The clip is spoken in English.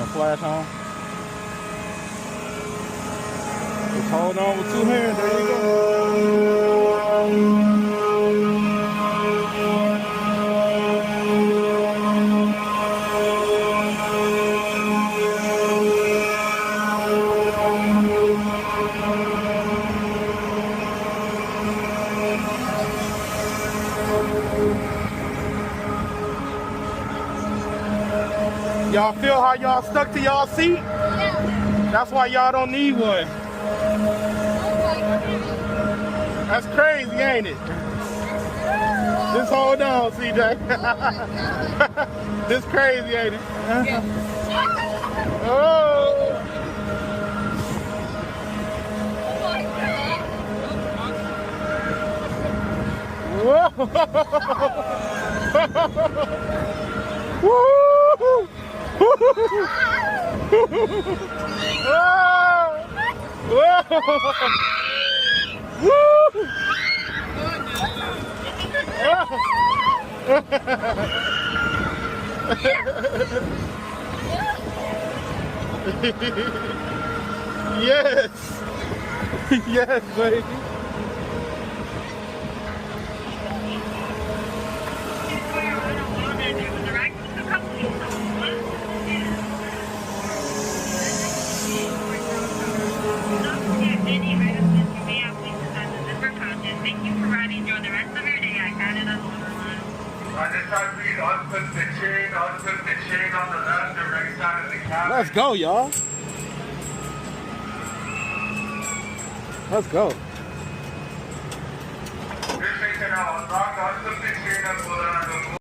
the flash on. Just hold on with 2 hands. There you go. Y'all feel how y'all stuck to y'all seat? Yeah. That's why y'all don't need one. That's crazy, ain't it? Just hold on, CJ. This crazy, ain't it? Oh. Whoa. Woo! Yes. Yes, baby. Thank you for riding. Enjoy the rest of your day. I got it on Wonderland. I just tried to unput the chain on the left and right side of the cabin. Let's go, y'all. Let's go. Just make it out. Unput the chain up.